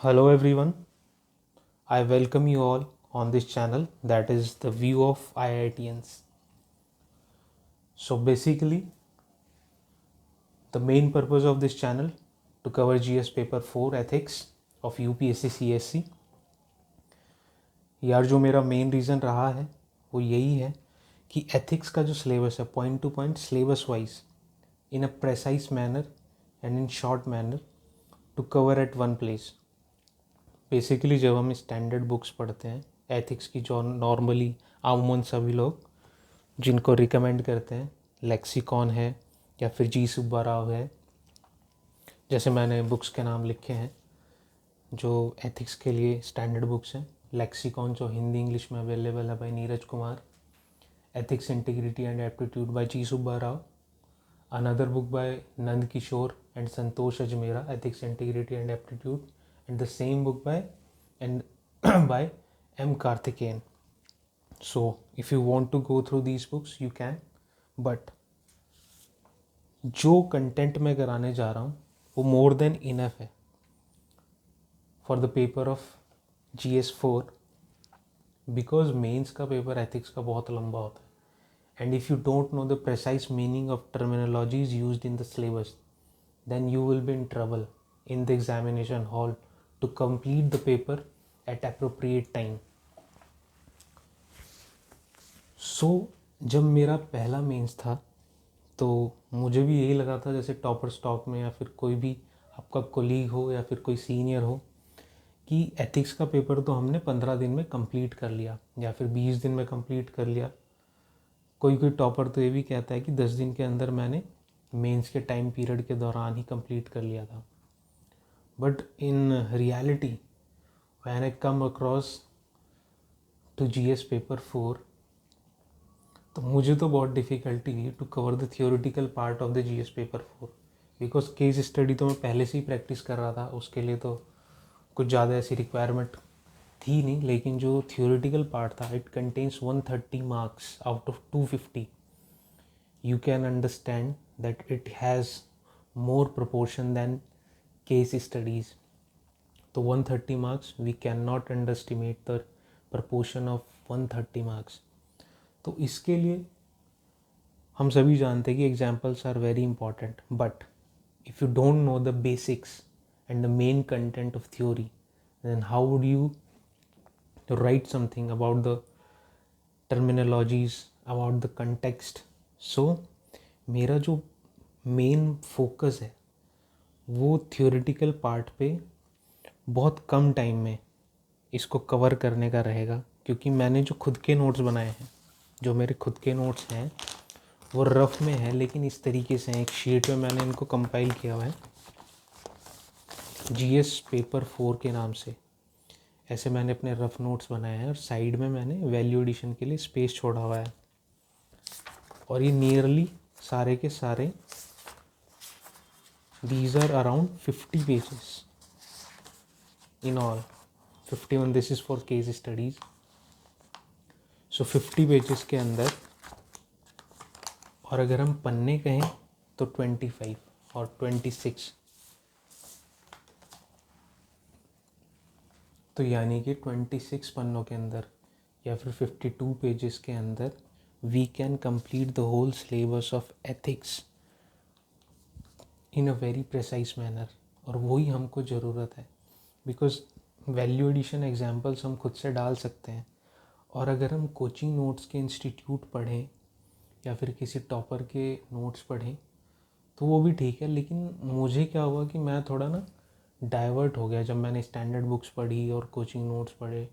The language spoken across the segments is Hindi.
Hello everyone, I welcome you all on this channel that is the view of IITians. So basically the main purpose of this channel to cover GS paper 4 ethics of UPSC CSC. यार जो मेरा मेन रीज़न रहा है वो यही है कि एथिक्स का जो सिलेबस है point to point syllabus wise in a precise manner and in short manner to cover at one place. Basically जब हम स्टैंडर्ड बुक्स पढ़ते हैं एथिक्स की जो नॉर्मली आमूमन सभी लोग जिनको रिकमेंड करते हैं, लेक्सिकॉन है या फिर जी सुब्बा राव है, जैसे मैंने बुक्स के नाम लिखे हैं जो एथिक्स के लिए स्टैंडर्ड बुक्स हैं. लेक्सिकॉन जो हिंदी इंग्लिश में अवेलेबल है by Neeraj Kumar, ethics integrity and aptitude by G Subba Rao, another book by Nand Kishore and Santosh Ajmera, ethics integrity and aptitude, and the same book by M. Karthikeyan. So if you want to go through these books you can, but जो कंटेंट मैं कराने जा रहा हूँ वो मोर देन इनफ है for the paper of GS4 because mains का पेपर एथिक्स का बहुत लंबा होता है and if you don't know the precise meaning of terminologies used in the syllabus then you will be in trouble in the examination hall to complete the paper at appropriate time. So जब मेरा पहला मेंस था तो मुझे भी यही लगा था जैसे टॉपर स्टॉक में या फिर कोई भी आपका कोलीग हो या फिर कोई सीनियर हो कि एथिक्स का पेपर तो हमने 15 दिन में कंप्लीट कर लिया या फिर 20 दिन में कंप्लीट कर लिया. कोई टॉपर तो ये भी कहता है कि 10 दिन के अंदर मैंने मेंस के टाइम पीरियड के दौरान ही कंप्लीट कर लिया था. But in reality when I come across to GS paper 4 तो मुझे तो बहुत डिफ़िकल्टी हुई to cover the theoretical part of the GS paper 4 because case study तो मैं पहले से ही प्रैक्टिस कर रहा था, उसके लिए तो कुछ ज़्यादा ऐसी रिक्वायरमेंट थी नहीं. लेकिन जो थियोरेटिकल पार्ट था it contains 130 marks out of 250. You can understand that it has more proportion than case studies. तो 130 marks we cannot underestimate the proportion of 130 marks. तो इसके लिए हम सभी जानते हैं कि examples are very important, but if you don't know the basics and the main content of theory, then how would you write something about the terminologies, about the context? So मेरा जो मेन फोकस है वो थियोरेटिकल पार्ट पे बहुत कम टाइम में इसको कवर करने का रहेगा, क्योंकि मैंने जो खुद के नोट्स बनाए हैं, जो मेरे खुद के नोट्स हैं वो रफ में है लेकिन इस तरीके से हैं, एक शीट में मैंने इनको कंपाइल किया हुआ है GS पेपर 4 के नाम से. ऐसे मैंने अपने रफ नोट्स बनाए हैं और साइड में मैंने वैल्यू एडिशन के लिए स्पेस छोड़ा हुआ है. और ये नियरली सारे के सारे these are around 50 pages in all. 51 this is for case studies. So 50 pages के अंदर, और अगर हम पन्ने कहें तो 25 और 26, तो यानी कि 26 पन्नों के अंदर या फिर 52 पेजेस के अंदर we can complete the whole syllabus of ethics in a very precise manner. और वही हमको ज़रूरत है बिकॉज वैल्यू एडिशन एग्जाम्पल्स हम खुद से डाल सकते हैं, और अगर हम कोचिंग नोट्स के इंस्टीट्यूट पढ़ें या फिर किसी टॉपर के नोट्स पढ़ें तो वो भी ठीक है. लेकिन मुझे क्या हुआ कि मैं थोड़ा ना डाइवर्ट हो गया जब मैंने स्टैंडर्ड बुक्स पढ़ी और कोचिंग नोट्स पढ़े.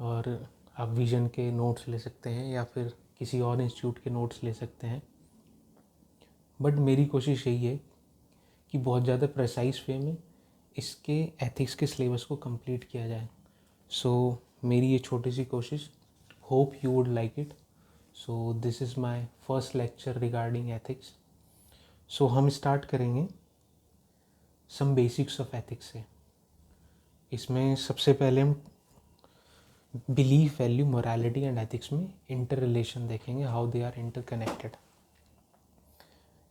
और आप विजन के नोट्स ले सकते हैं या फिर किसी और इंस्टीट्यूट के नोट्स ले सकते हैं, बट मेरी कोशिश यही है कि बहुत ज़्यादा प्रेसाइज वे में इसके एथिक्स के सिलेबस को कंप्लीट किया जाए. सो मेरी ये छोटी सी कोशिश, hope you would like it. So this is my first lecture regarding ethics. So हम स्टार्ट करेंगे सम बेसिक्स ऑफ एथिक्स से. इसमें सबसे पहले हम belief, value, morality and ethics में इंटर रिलेशन देखेंगे, how they are interconnected.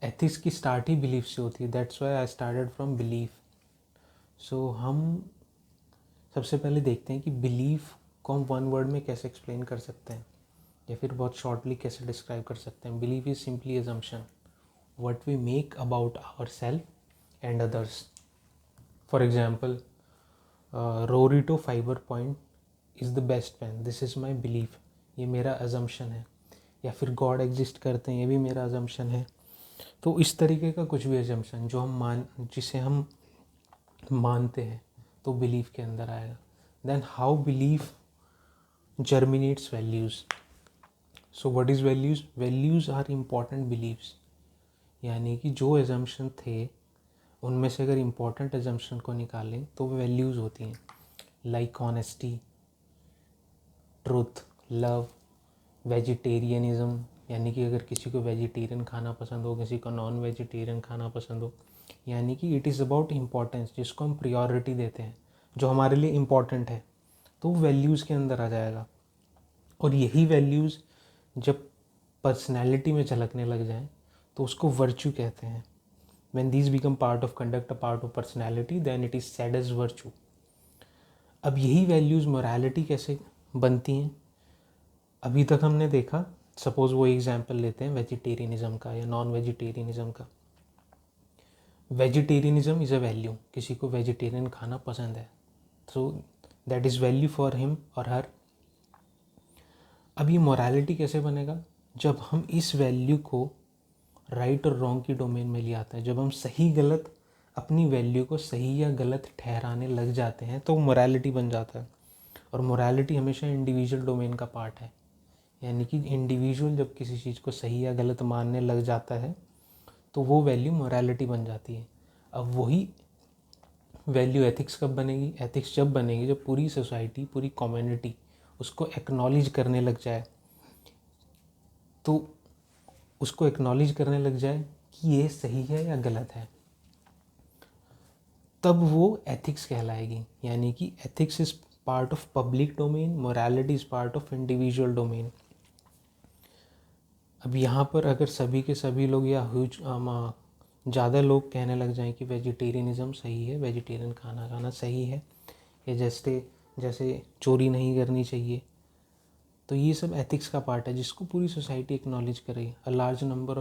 Ethics की स्टार्ट ही बिलीफ से होती है, that's why I started from belief. So हम सबसे पहले देखते हैं कि बिलीफ को हम वन वर्ड में कैसे एक्सप्लेन कर सकते हैं या फिर बहुत शॉर्टली कैसे डिस्क्राइब कर सकते हैं. Belief is simply assumption what we make about ourselves and others. For example, Rorito Fiber Point is the best pen. This is my belief. ये मेरा assumption है. या फिर God exist करते हैं, ये भी मेरा assumption है. तो इस तरीके का कुछ भी assumption जो हम जिसे हम मानते हैं तो belief के अंदर आएगा. Then how belief germinates values. So what is values? Values are important beliefs. यानी कि जो एजम्पशन थे उनमें से अगर इम्पॉर्टेंट एजम्पशन को निकालें तो वैल्यूज़ होती हैं, लाइक ऑनेस्टी, ट्रुथ, लव, वेजिटेरियनिज़म. यानी कि अगर किसी को वेजिटेरियन खाना पसंद हो, किसी को नॉन वेजिटेरियन खाना पसंद हो. यानी कि इट इज़ अबाउट इम्पॉर्टेंस, जिसको हम प्रियोरिटी देते हैं, जो हमारे लिए इम्पॉर्टेंट है, तो वैल्यूज़ के अंदर आ जाएगा. और यही वैल्यूज़ जब पर्सनैलिटी में झलकने लग जाएं तो उसको वर्च्यू कहते हैं. When these become part of conduct, a part of personality, then it is said as virtue. अब यही वैल्यूज़ मोरालिटी कैसे बनती हैं? अभी तक हमने देखा, सपोज़ वो एग्जाम्पल लेते हैं वेजिटेरियनिज़म का या नॉन वेजिटेरियनिज़म का. वेजिटेरियनिज़म इज़ अ वैल्यू, किसी को वेजिटेरियन खाना पसंद है, so that is value for him और हर. अब ये मोरालिटी कैसे बनेगा? जब हम इस वैल्यू को राइट और रॉन्ग की डोमेन में ले आते हैं, जब हम सही गलत अपनी वैल्यू को सही या गलत ठहराने लग जाते हैं तो मोरालिटी बन जाता है. और मोरालिटी हमेशा इंडिविजुअल डोमेन का पार्ट है. यानी कि इंडिविजुअल जब किसी चीज़ को सही या गलत मानने लग जाता है तो वो वैल्यू मोरालिटी बन जाती है. अब वही वैल्यू एथिक्स कब बनेगी? एथिक्स जब बनेगी जब पूरी सोसाइटी, पूरी कम्युनिटी उसको एक्नॉलेज करने लग जाए. तो उसको एक्नॉलेज करने लग जाए कि ये सही है या गलत है, तब वो एथिक्स कहलाएगी. यानी कि ethics is part of public domain, morality is part of individual domain. अब यहाँ पर अगर सभी के सभी लोग या ज़्यादा लोग कहने लग जाएं कि वेजिटेरियनिज़म सही है, वेजिटेरियन खाना खाना सही है, या जैसे चोरी नहीं करनी चाहिए, तो ये सब एथिक्स का पार्ट है जिसको पूरी सोसाइटी एक्नॉलेज करेगी. A large number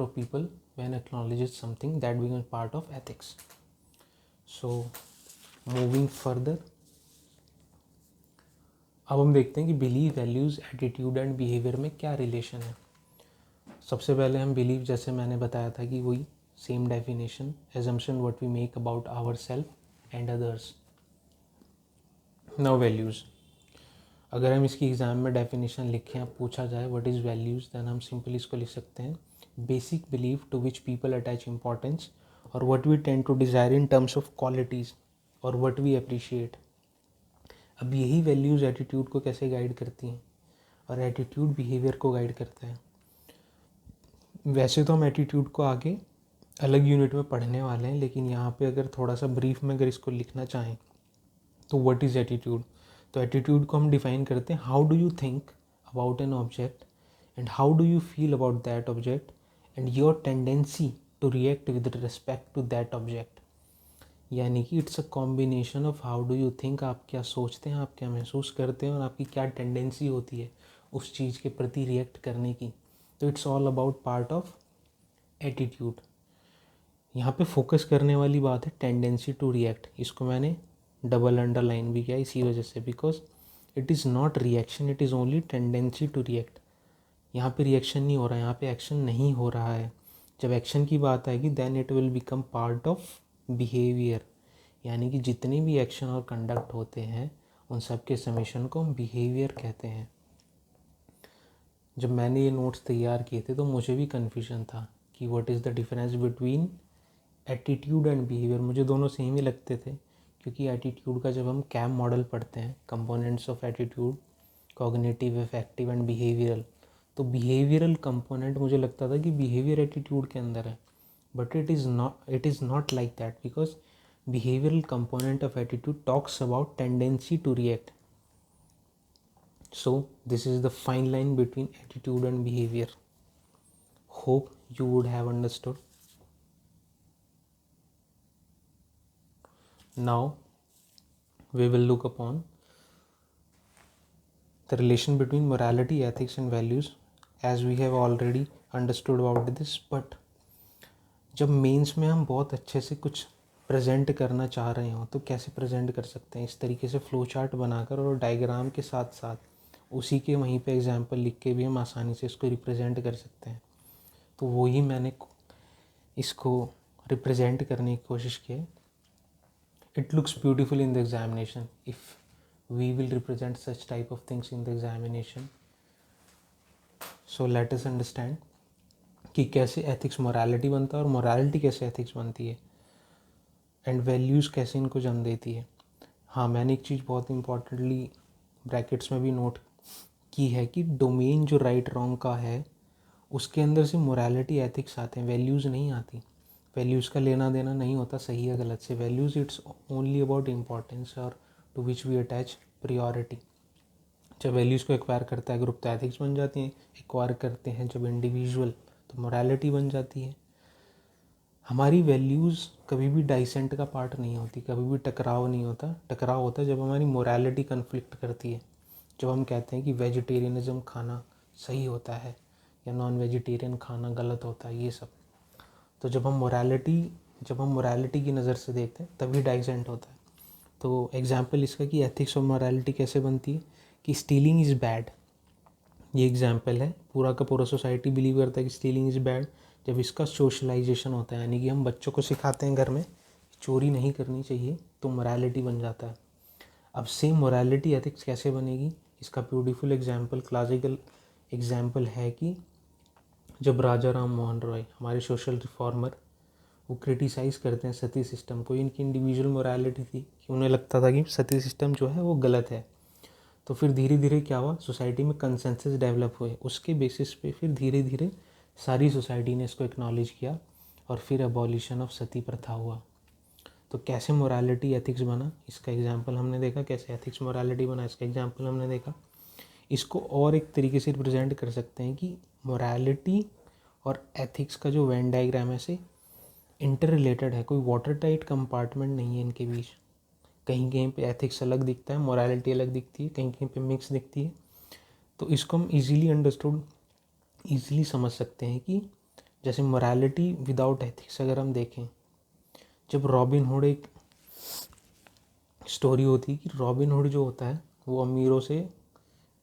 of people when acknowledges something that becomes part of ethics. So moving further, अब हम देखते हैं कि believe, values, attitude and behaviour में क्या रिलेशन है. सबसे पहले हम बिलीव, जैसे मैंने बताया था कि वही same definition, assumption what we make about our self and others. Now values, अगर हम इसकी एग्ज़ाम में डेफिनेशन लिखें, अब पूछा जाए व्हाट इज़ वैल्यूज़, देन हम सिंपली इसको लिख सकते हैं basic belief to which people attach importance और what we tend to desire in terms of qualities और व्हाट वी अप्रिशिएट. अब यही वैल्यूज़ एटीट्यूड को कैसे गाइड करती हैं और एटीट्यूड बिहेवियर को गाइड करता है. वैसे तो हम एटीट्यूड को आगे अलग यूनिट में पढ़ने वाले हैं, लेकिन यहाँ पे अगर थोड़ा सा ब्रीफ में अगर इसको लिखना चाहें तो व्हाट इज़ एटीट्यूड. तो एटीट्यूड को हम डिफ़ाइन करते हैं, how do you think about an object and how do you feel about that object and your tendency to react with respect to that object. यानी कि it's a combination of how do you think, आप क्या सोचते हैं, आप क्या महसूस करते हैं, और आपकी क्या टेंडेंसी होती है उस चीज़ के प्रति रिएक्ट करने की. तो it's all about part of attitude. यहाँ पे फोकस करने वाली बात है टेंडेंसी टू रिएक्ट. इसको मैंने डबल अंडरलाइन भी किया इसी वजह से, because it is not reaction, it is only tendency to react. यहाँ पे रिएक्शन नहीं हो रहा है, यहाँ पे एक्शन नहीं हो रहा है. जब एक्शन की बात आएगी then it will become part of behaviour. यानी कि जितने भी एक्शन और कंडक्ट होते हैं उन सब के समेशन को हम बिहेवियर कहते हैं. जब मैंने ये नोट्स तैयार किए थे तो मुझे भी कन्फ्यूजन था कि what is the difference between attitude and behaviour. मुझे दोनों सेम ही लगते थे, क्योंकि एटीट्यूड का जब हम कैम मॉडल पढ़ते हैं, components of attitude, cognitive, affective and behavioural, तो बिहेवियरल कंपोनेंट मुझे लगता था कि बिहेवियर एटीट्यूड के अंदर है, but it is not like that, because behavioral component of attitude talks about tendency to react. So this is the fine line between attitude and behavior. Hope you would have understood. Now we will look upon the relation between morality, ethics and values, as we have already understood about this. But जब मेंस में हम बहुत अच्छे से कुछ प्रेजेंट करना चाह रहे हो तो कैसे प्रेजेंट कर सकते हैं? इस तरीके से फ्लो चार्ट बनाकर और डायग्राम के साथ साथ उसी के वहीं पे एग्जांपल लिख के भी हम आसानी से इसको रिप्रेजेंट कर सकते हैं। तो वही मैंने इसको रिप्रेजेंट करने की कोशिश की है। It looks beautiful in the examination if we will represent such type of things in the examination. So let us understand कि कैसे एथिक्स मोरालिटी बनता है और मोरालिटी कैसे एथिक्स बनती है एंड वैल्यूज़ कैसे इनको जन्म देती है। हाँ, मैंने एक चीज़ बहुत इंपॉर्टेंटली ब्रैकेट्स में भी नोट की है कि डोमेन जो राइट रॉन्ग का है उसके अंदर से मोरालिटी एथिक्स आते हैं, वैल्यूज़ नहीं आती। वैल्यूज़ का लेना देना नहीं होता सही या गलत से। Values it's only about importance और to which we attach priority. जब वैल्यूज़ को एक्वायर करता है ग्रुप तो एथिक्स बन जाती हैं, एक्वायर करते हैं जब इंडिविजुअल तो मोरालिटी बन जाती है। हमारी वैल्यूज़ कभी भी डाइसेंट का पार्ट नहीं होती, कभी भी टकराव नहीं होता। टकराव होता है जब हमारी मोरालिटी कन्फ्लिक्ट करती है, जब हम कहते हैं कि वेजिटेरियनिज़म खाना सही होता है या नॉन वेजिटेरियन खाना गलत होता है, ये सब। तो जब हम मोरालिटी की नज़र से देखते हैं तभी डाइसेंट होता है। तो एग्जाम्पल इसका कि एथिक्स और मोरालिटी कैसे बनती है कि स्टीलिंग इज़ बैड, ये एग्जाम्पल है। पूरा का पूरा सोसाइटी बिलीव करता है कि स्टीलिंग इज़ बैड। जब इसका सोशलाइजेशन होता है, यानी कि हम बच्चों को सिखाते हैं घर में चोरी नहीं करनी चाहिए, तो मोरालिटी बन जाता है। अब सेम मोरालिटी एथिक्स कैसे बनेगी, इसका ब्यूटीफुल एग्जाम्पल, क्लासिकल एग्जाम्पल है कि जब राजा राम मोहन रॉय, हमारे सोशल रिफॉर्मर, वो क्रिटिसाइज़ करते हैं सती सिस्टम को। इनकी इंडिविजुअल मोरालिटी थी कि उन्हें लगता था कि सती सिस्टम जो है वो गलत है। तो फिर धीरे धीरे क्या हुआ, सोसाइटी में कंसेंसस डेवलप हुए, उसके बेसिस पे फिर धीरे धीरे सारी सोसाइटी ने इसको एक्नॉलेज किया और फिर अबॉलिशन ऑफ सती प्रथा हुआ। तो कैसे मोरालिटी एथिक्स बना, इसका एग्जाम्पल हमने देखा। कैसे एथिक्स मोरालिटी बना, इसका एग्जाम्पल हमने देखा। इसको और एक तरीके से रिप्रेजेंट कर सकते हैं कि मोरालिटी और एथिक्स का जो वेन डायग्राम है से इंटर रिलेटेड है, कोई वाटर टाइट कंपार्टमेंट नहीं है इनके बीच। कहीं कहीं पे एथिक्स अलग दिखता है, मोरालिटी अलग दिखती है, कहीं कहीं पे मिक्स दिखती है। तो इसको हम ईज़िली समझ सकते हैं कि जैसे मोरालिटी विदाउट एथिक्स अगर हम देखें, जब रॉबिन हुड, एक स्टोरी होती है कि रॉबिन हुड जो होता है वो अमीरों से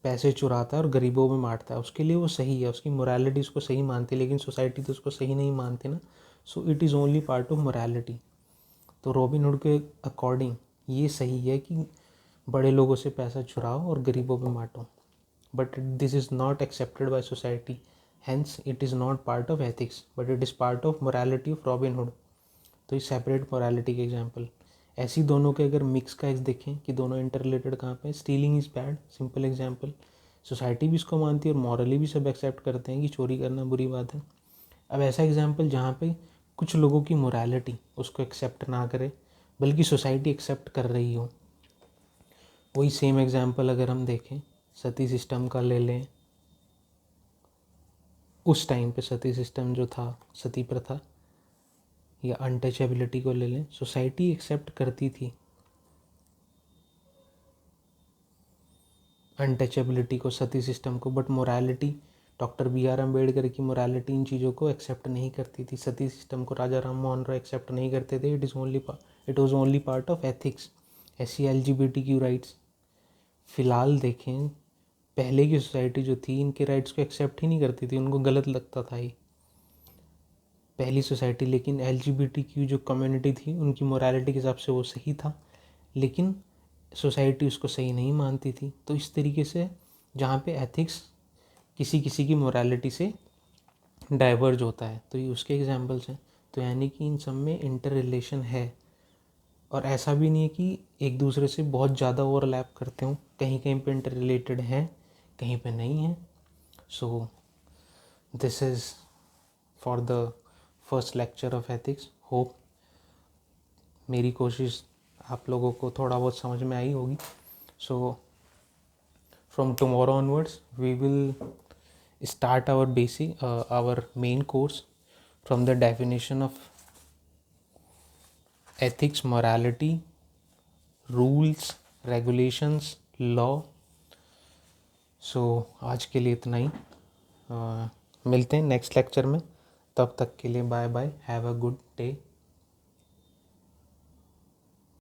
पैसे चुराता है और गरीबों में बांटता है। उसके लिए वो सही है, उसकी मोरालिटी उसको सही मानती है, लेकिन सोसाइटी तो उसको सही नहीं मानती ना। So it is only part of morality. तो रॉबिन हुड के अकॉर्डिंग ये सही है कि बड़े लोगों से पैसा चुराओ और गरीबों में बांटो, but this is not accepted by society, hence it is not part of ethics but it is part of morality of Robin Hood. तो ये सेपरेट मोरालिटी के एग्जाम्पल। ऐसी दोनों के अगर मिक्स का इस देखें कि दोनों इंटर रिलेटेड कहाँ पे, stealing is bad, simple example. Society भी इसको मानती है और मॉरली भी सब एक्सेप्ट करते हैं कि चोरी करना बुरी बात है। अब ऐसा एग्जाम्पल जहाँ पे कुछ लोगों की मोरालिटी उसको एक्सेप्ट ना करे बल्कि सोसाइटी एक्सेप्ट कर रही हो, वही सेम एग्जाम्पल अगर हम देखें सती सिस्टम का ले लें। उस टाइम पे सती सिस्टम जो था, सती प्रथा या अनटचेबिलिटी को ले लें, सोसाइटी एक्सेप्ट करती थी अनटचेबिलिटी को, सती सिस्टम को, but morality, doctor BR Ambedkar की मोरालिटी इन चीज़ों को एक्सेप्ट नहीं करती थी। सती सिस्टम को राजा राम मोहन रॉय एक्सेप्ट नहीं करते थे। It was only part of ethics. ऐसी LGBTQ राइट्स फ़िलहाल देखें, पहले की सोसाइटी जो थी इनके राइट्स को एक्सेप्ट ही नहीं करती थी, उनको गलत लगता था ये पहली सोसाइटी। लेकिन LGBTQ जो कम्युनिटी थी उनकी मोरालिटी के हिसाब से वो सही था, लेकिन सोसाइटी उसको सही नहीं मानती थी। तो इस तरीके से जहाँ पे एथिक्स किसी किसी की मोरालिटी से डाइवर्ज होता है, तो ये उसके एग्जांपल्स हैं। तो यानी कि इन सब में इंटर रिलेशन है और ऐसा भी नहीं है कि एक दूसरे से बहुत ज़्यादा ओवरलैप करते हों, कहीं कहीं पे इंटर रिलेटेड है, कहीं पे नहीं है। सो this is for the first lecture of ethics. Hope मेरी कोशिश आप लोगों को थोड़ा बहुत समझ में आई होगी। So from tomorrow onwards we will start our main course from the definition of ethics, morality rules regulations law. So आज के लिए इतना ही। मिलते हैं नेक्स्ट लेक्चर में, तब तक के लिए bye bye, have a good day.